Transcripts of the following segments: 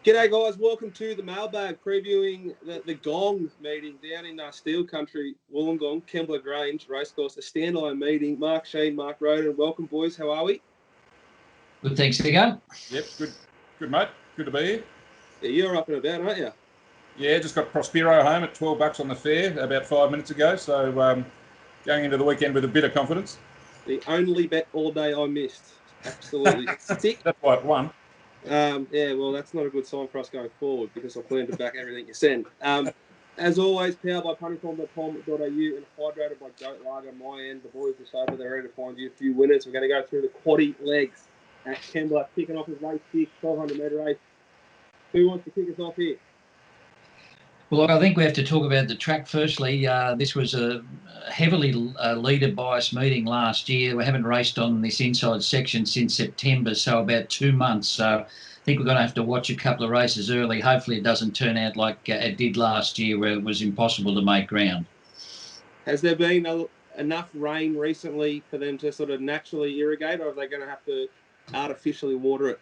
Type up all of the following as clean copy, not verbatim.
G'day guys, welcome to the mailbag previewing the Gong meeting down in Steel Country, Wollongong, Kembla Grange racecourse, a standalone meeting. Shean Mark Rhoden, welcome boys, how are we? Good, thanks again. Yep, good mate, good to be here. Yeah, you're up and about, aren't you? Yeah, just got Prospero home at $12 on the fare about 5 minutes ago, so going into the weekend with a bit of confidence. The only bet all day I missed, absolutely sick. That's why it won. Yeah, well, that's not a good sign for us going forward because I plan to back everything you send. As always, powered by punnyform.com.au and hydrated by Goat Lager. My end, the boys just over there ready to find you a few winners. We're going to go through the Quaddie legs at Kembla, kicking off his race 6, 1200 metre race. Who wants to kick us off here? Well, look, I think we have to talk about the track firstly. This was a heavily leader-biased meeting last year. We haven't raced on this inside section since September, so about 2 months. So I think we're going to have to watch a couple of races early. Hopefully it doesn't turn out like it did last year where it was impossible to make ground. Has there been enough rain recently for them to sort of naturally irrigate, or are they going to have to artificially water it?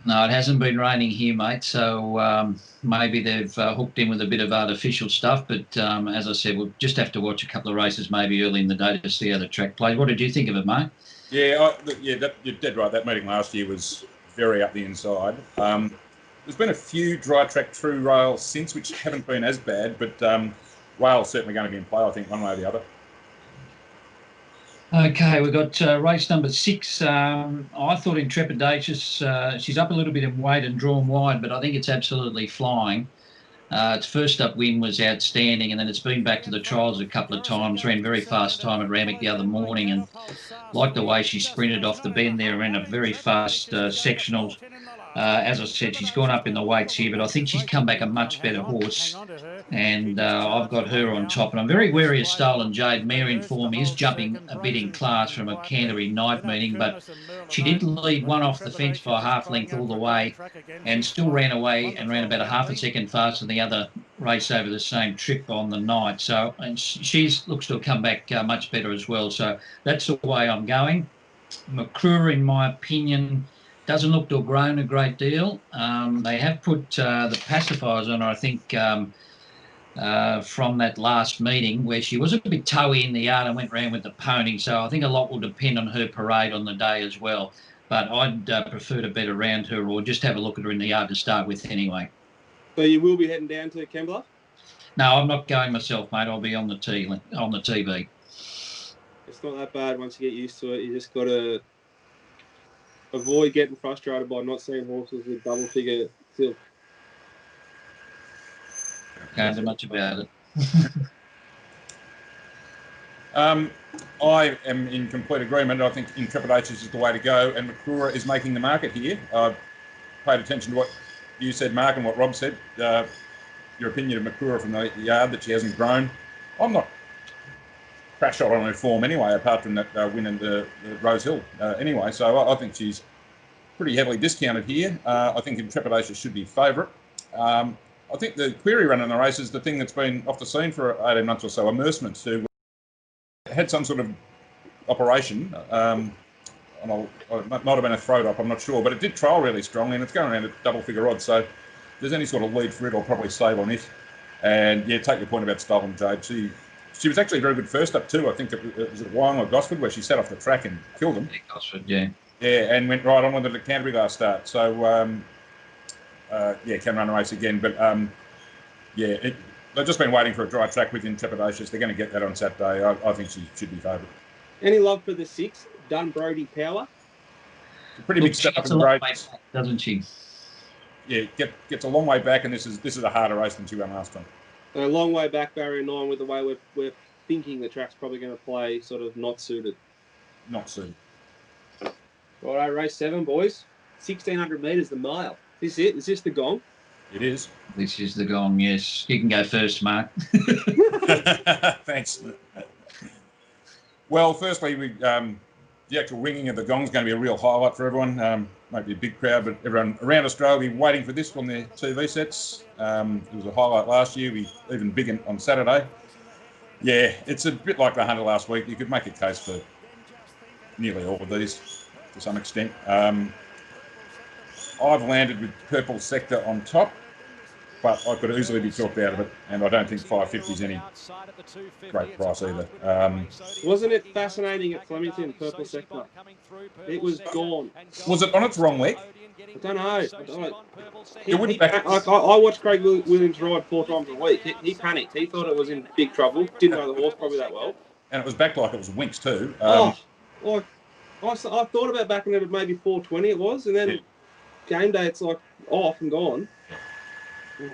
No, it hasn't been raining here, mate, so maybe they've hooked in with a bit of artificial stuff, but as I said, we'll just have to watch a couple of races maybe early in the day to see how the track plays. What did you think of it, mate? Yeah, you're dead right. That meeting last year was very up the inside. There's been a few dry track true rails since, which haven't been as bad, but rail's certainly going to be in play, I think, one way or the other. Okay, we've got race number 6. I thought Intrepidatious, she's up a little bit in weight and drawn wide, but I think it's absolutely flying. Its first up win was outstanding, and then it's been back to the trials a couple of times. Ran very fast time at Ramick the other morning, and liked the way she sprinted off the bend there, ran a very fast sectionals. As I said, she's gone up in the weights here, but I think she's come back a much better horse, and I've got her on top. And I'm very wary of Stolen Jade. Mare in form is jumping a bit in class from a Canterbury night meeting, but she did lead one off the fence by half length all the way and still ran away and ran about a half a second faster than the other race over the same trip on the night. So, and she looks to have come back much better as well. So that's the way I'm going. McClure, in my opinion, doesn't look to have grown a great deal. They have put the pacifiers on her, I think, from that last meeting where she was a bit toey in the yard and went round with the pony. So I think a lot will depend on her parade on the day as well. But I'd prefer to bet around her or just have a look at her in the yard to start with anyway. So you will be heading down to Kembla? No, I'm not going myself, mate. I'll be on the TV. It's not that bad once you get used to it. You just got to avoid getting frustrated by not seeing horses with double figure silk. Can't do much about it. I am in complete agreement. I think Intrepidatious is the way to go, and McClure is making the market here. I've paid attention to what you said, Mark, and what Rob said. Your opinion of McClure from the yard, that she hasn't grown. I'm not crash shot on her form anyway, apart from that win in the Rose Hill anyway. So I think she's pretty heavily discounted here. I think Intrepidatious should be favourite. I think the query run in the race is the thing that's been off the scene for 18 months or so. Immersements, who had some sort of operation, and it might have been a throat up, I'm not sure, but it did trial really strongly, and it's going around at double figure odds. So if there's any sort of lead for it, I'll probably save on it. And yeah, take your point about Stolen Jade. She was actually very good first up too. I think it was at Wyong or Gosford where she sat off the track and killed them. Yeah, Gosford, yeah. Yeah, and went right on with it at Canterbury last start. So can run a race again. But they've just been waiting for a dry track with Intrepidatious. They're going to get that on Saturday. I think she should be favourite. Any love for the 6, Dun Brody Power? Pretty big step up in the race, doesn't she? Yeah, gets a long way back, and this is a harder race than she ran last time. A long way back, barrier 9, with the way we're thinking the track's probably going to play, sort of not suited. Not suited. Righto, race 7, boys. 1,600 metres, the mile. Is this it? Is this the Gong? It is. This is the Gong, yes. You can go first, Mark. Thanks. Well, firstly, the actual ringing of the Gong is going to be a real highlight for everyone. Might be a big crowd, but everyone around Australia will be waiting for this on their TV sets. It was a highlight last year. We even bigger on Saturday. Yeah, it's a bit like the Hunter last week. You could make a case for nearly all of these to some extent. I've landed with Purple Sector on top, but I could easily be talked out of it, and I don't think 550 is any great price either. Wasn't it fascinating at Flemington, Purple Sector? It was gone. Was it on its wrong leg? I don't know. I watched Craig Williams ride 4 times a week. He panicked. He thought it was in big trouble. Didn't know the horse probably that well. And it was back like it was Winks too. I thought about backing it at maybe 420 it was, and then game day it's like off and gone.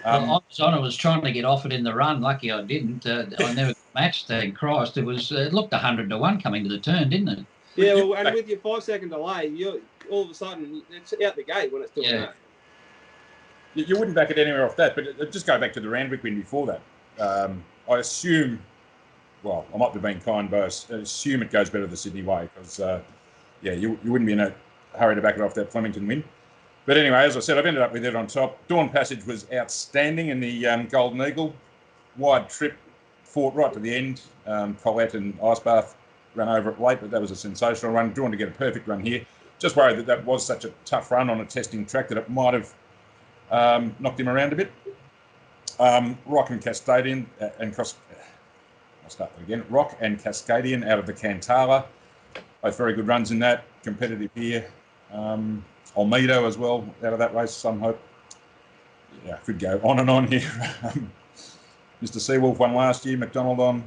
Well, I was trying to get off it in the run. Lucky I didn't. I never matched, thank Christ. It looked 100 to 1 coming to the turn, didn't it? Yeah, well, and with your 5-second delay, you all of a sudden it's out the gate when it's doing that. You wouldn't back it anywhere off that, but just go back to the Randwick win before that. I assume, well, I might be being kind, but I assume it goes better the Sydney way because, you wouldn't be in a hurry to back it off that Flemington win. But anyway, as I said, I've ended up with it on top. Dawn Passage was outstanding in the Golden Eagle. Wide trip, fought right to the end. Colette and Ice Bath ran over it late, but that was a sensational run. Drawn to get a perfect run here. Just worried that was such a tough run on a testing track that it might have knocked him around a bit. Rock and Cascadian Rock and Cascadian out of the Cantala. Both very good runs in that. Competitive here. Almeida as well out of that race, some hope. Yeah, could go on and on here. Mr. Seawolf won last year, McDonald on.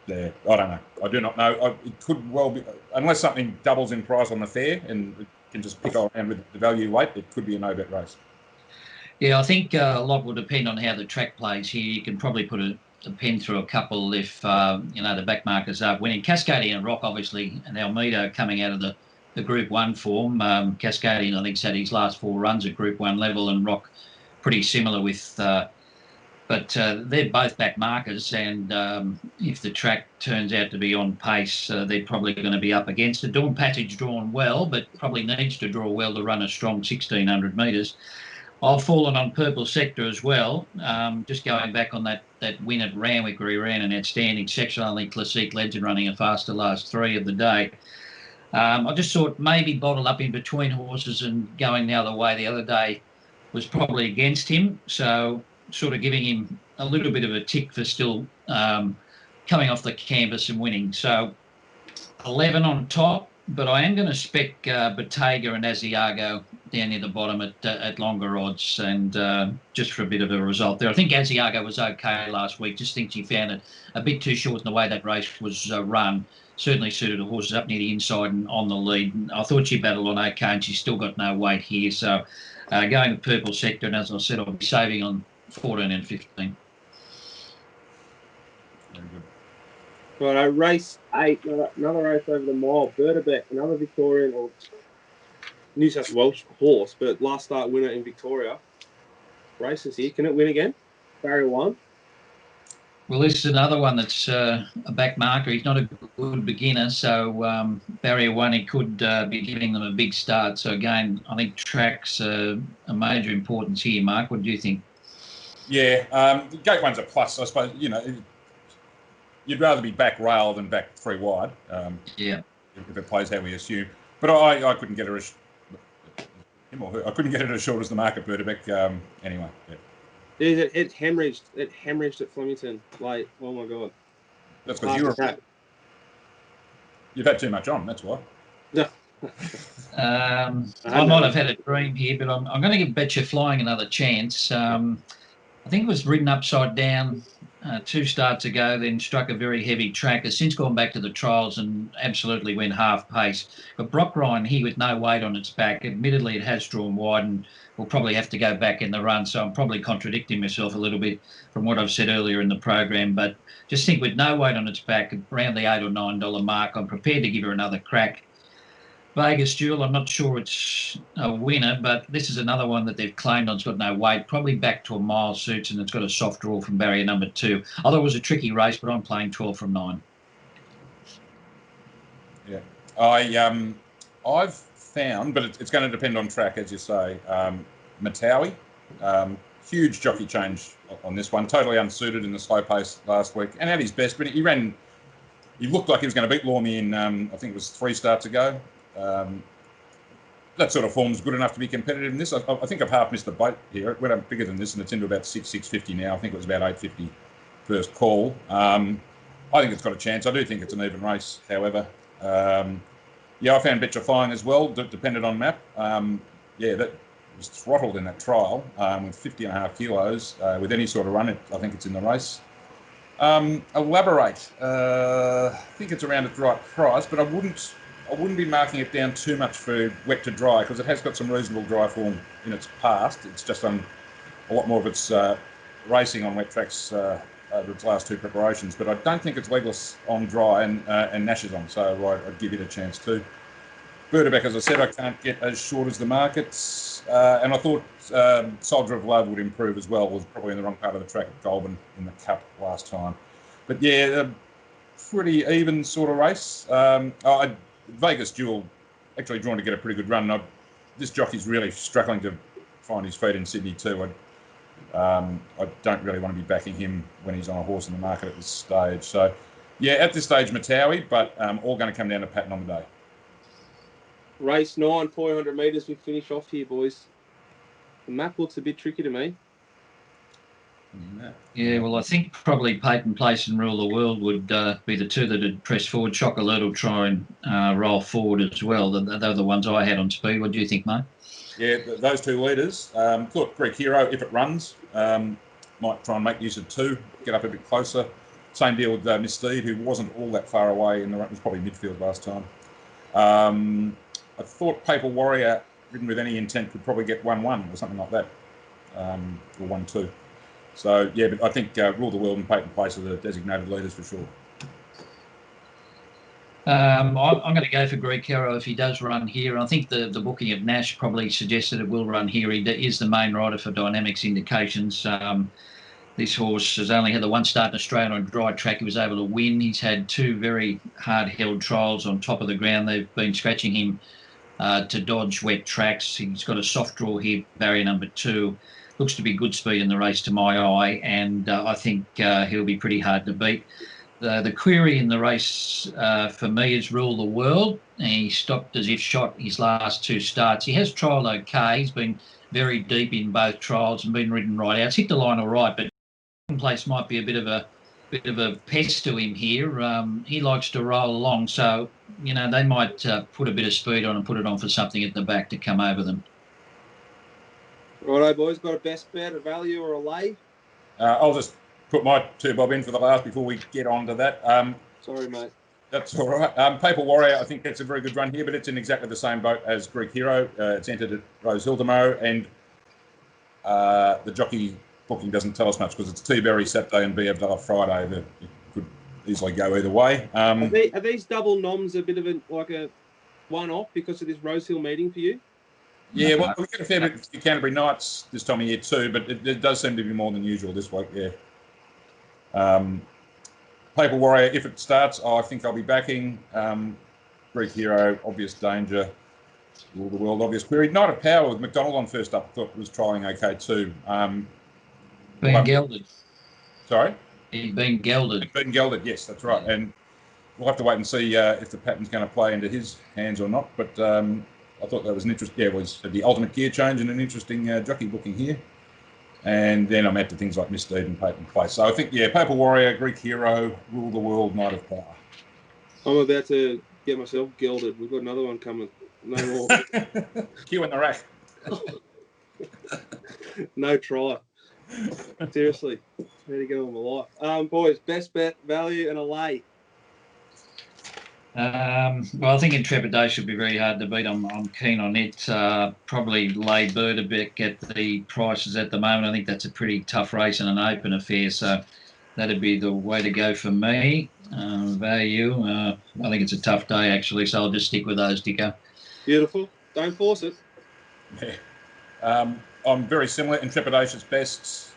Yeah, I don't know. I do not know. It could well be, unless something doubles in price on the fair and it can just pick around with the value weight, it could be a no-bet race. Yeah, I think a lot will depend on how the track plays here. You can probably put a pen through a couple if, the back markers are winning. Cascadian and Rock, obviously, and Almeida coming out of the Group 1 form. Cascadian, I think, had his last 4 runs at Group 1 level, and Rock pretty similar with... But they're both back markers, and if the track turns out to be on pace, they're probably going to be up against it. Dawn Passage drawn well, but probably needs to draw well to run a strong 1,600 metres. I've fallen on Purple Sector as well. Just going back on that win at Randwick where he ran an outstanding section, only Classique Legend running a faster last 3 of the day. I just thought maybe bottled up in between horses and going the other way the other day was probably against him. So sort of giving him a little bit of a tick for still coming off the canvas and winning. So 11 on top, but I am going to spec Bottega and Asiago down near the bottom at longer odds, and just for a bit of a result there. I think Asiago was okay last week. Just think she found it a bit too short in the way that race was run. Certainly suited the horses up near the inside and on the lead. And I thought she battled on okay, and she's still got no weight here. So going to Purple Sector, and as I said, I'll be saving on 14 and 15. Very good. Right, race 8, another race over the mile. Bertabeck, another Victorian or New South Welsh horse, but last start winner in Victoria. Races here. Can it win again? Barrier 1. Well, this is another one that's a back marker. He's not a good beginner, so Barrier 1, he could be giving them a big start. So again, I think track's a major importance here. Mark, what do you think? Yeah, Gate 1's a plus, I suppose. You'd rather be back rail than back 3 wide. Yeah. If it plays how we assume. But I couldn't get her I couldn't get it as short as the market Bertabeck anyway. Yeah. It hemorrhaged at Flemington. Like, oh my god. That's because you've had too much on, that's why. No. I might have had a dream here, but I'm going to give Betcha Flying another chance. I think it was ridden upside down 2 starts ago, then struck a very heavy track. Has since gone back to the trials and absolutely went half pace. But Brock Ryan here with no weight on its back, admittedly it has drawn wide and will probably have to go back in the run. So I'm probably contradicting myself a little bit from what I've said earlier in the program. But just think with no weight on its back, around the $8 or $9 mark, I'm prepared to give her another crack. Vegas Duel, I'm not sure it's a winner, but this is another one that they've claimed on. It's got no weight, probably back to a mile suits, and it's got a soft draw from barrier number 2. I thought it was a tricky race, but I'm playing 12 from 9. Yeah, I've found, but it's going to depend on track, as you say. Matawi, huge jockey change on this one, totally unsuited in the slow pace last week, and at his best, but he looked like he was going to beat Lormy in, I think it was 3 starts ago. that sort of form's good enough to be competitive in this. I think I've half missed the boat here. It went up bigger than this, and it's into about 650 now. I think it was about 850 first call. I think it's got a chance. I do think it's an even race, however. I found Betcha Flying as well, depended on map. That was throttled in that trial with 50.5 kilos. With any sort of run, I think it's in the race. Elaborate. I think it's around its right price, but I wouldn't be marking it down too much for wet to dry, because it has got some reasonable dry form in its past. It's just done a lot more of its racing on wet tracks over its last two preparations, but I don't think it's legless on dry, and Nash is on, so I'd give it a chance too. Birderbeck, as I said, I can't get as short as the markets, and I thought Soldier of Love would improve as well. Was probably in the wrong part of the track at Goulburn in the Cup last time, but yeah, pretty even sort of race. Vegas Duel actually drawn to get a pretty good run. This jockey's really struggling to find his feet in Sydney too. I don't really want to be backing him when he's on a horse in the market at this stage. So, yeah, at this stage, Matawi, but all going to come down to pattern on the day. Race 9, 400 metres. We finish off here, boys. The map looks a bit tricky to me. Yeah, well, I think probably Peyton Place and Rule the World would be the two that would press forward. Chock Alert will try and roll forward as well. They're the ones I had on speed. What do you think, mate? Yeah, those two leaders. Look, Greek Hero, if it runs, might try and make use of two, get up a bit closer. Same deal with Miss Steed, who wasn't all that far away in the run. It was probably midfield last time. I thought Papal Warrior, ridden with any intent, could probably get 1-1 or something like that, or 1-2. So, yeah, but I think Rule the World and Peyton Place are the designated leaders for sure. I'm going to go for Greek Hero if he does run here. I think the booking of Nash probably suggested it will run here. He is the main rider for Dynamics Indications. This horse has only had the one start in Australia on a dry track. He was able to win. He's had two very hard-held trials on top of the ground. They've been scratching him to dodge wet tracks. He's got a soft draw here, barrier number 2. Looks to be good speed in the race to my eye, and I think he'll be pretty hard to beat. The query in the race for me is Rule the World. He stopped as if shot his last two starts. He has trialled okay. He's been very deep in both trials and been ridden right out. It's hit the line all right, but second place might be a bit of a pest to him here. He likes to roll along, so they might put a bit of speed on and put it on for something at the back to come over them. Righto, boys. Got a best bet, a value, or a lay? I'll just put my two bob in for the last before we get on to that. Sorry, mate. That's all right. Papal Warrior, I think that's a very good run here, but it's in exactly the same boat as Greek Hero. It's entered at Rose Hill tomorrow, and the jockey booking doesn't tell us much because it's T-Berry Saturday and B. Abdallah Friday. It could easily go either way. Are these double noms a bit of a one-off because of this Rose Hill meeting for you? Yeah, well, we get a fair bit of Canterbury Knights this time of year too, but it does seem to be more than usual this week, yeah. Papal Warrior, if it starts, I think I'll be backing. Greek Hero, Obvious Danger, Rule the World, Obvious Query. Knight of Power with McDonald on first up, thought was trying okay too. Been gelded. Sorry? He's been gelded. Been gelded, yes, that's right. And we'll have to wait and see if the pattern's going to play into his hands or not, but I thought that was an interesting. Yeah, it was the ultimate gear change and an interesting jockey booking here. And then I'm out to things like Miss Steed and Peyton Place. So I think, yeah, Papal Warrior, Greek Hero, Rule the World, Knight of Power. I'm about to get myself gelded. We've got another one coming. No more. Cue in the rack. No try. Seriously. How to get on my life. Boys, best bet, value, and a lay. Well, I think Intrepidation would be very hard to beat. I'm keen on it. Probably lay Birderbeck at the prices at the moment. I think that's a pretty tough race and an open affair, so that'd be the way to go for me. Value, I think it's a tough day actually, so I'll just stick with those, Dicko. Beautiful. Don't force it. Yeah. I'm very similar. Intrepidation's best.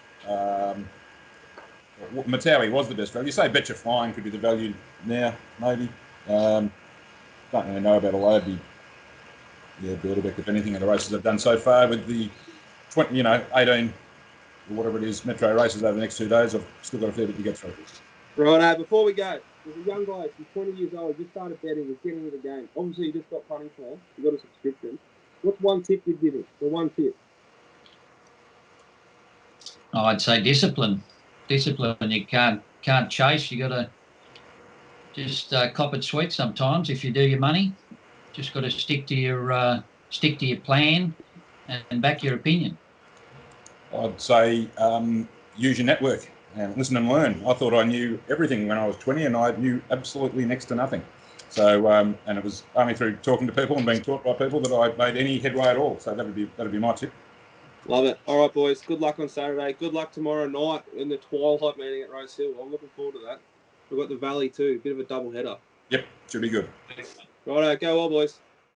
Matawi was the best value. You say Betcha Flying could be the value now, maybe. Don't really know about a load. Birderbeck, if anything, of the races I've done so far with the 18 or whatever it is, metro races over the next 2 days. I've still got a fair bit to get through. Right, before we go, there's a young guy, he's 20 years old, just started betting, he's getting into the game. Obviously, he just got punting for, he got a subscription. What's one tip you'd give him? The one tip. I'd say discipline. Discipline. You can't chase. You got to just cop it sweet sometimes. If you do your money, just got to stick to your plan and back your opinion. I'd say use your network and listen and learn. I thought I knew everything when I was 20, and I knew absolutely next to nothing. So, and it was only through talking to people and being taught by people that I made any headway at all. So that'd be my tip. Love it. All right, boys. Good luck on Saturday. Good luck tomorrow night in the twilight meeting at Rose Hill. I'm looking forward to that. We've got the Valley too. Bit of a double header. Yep, should be good. Righto, go well, boys.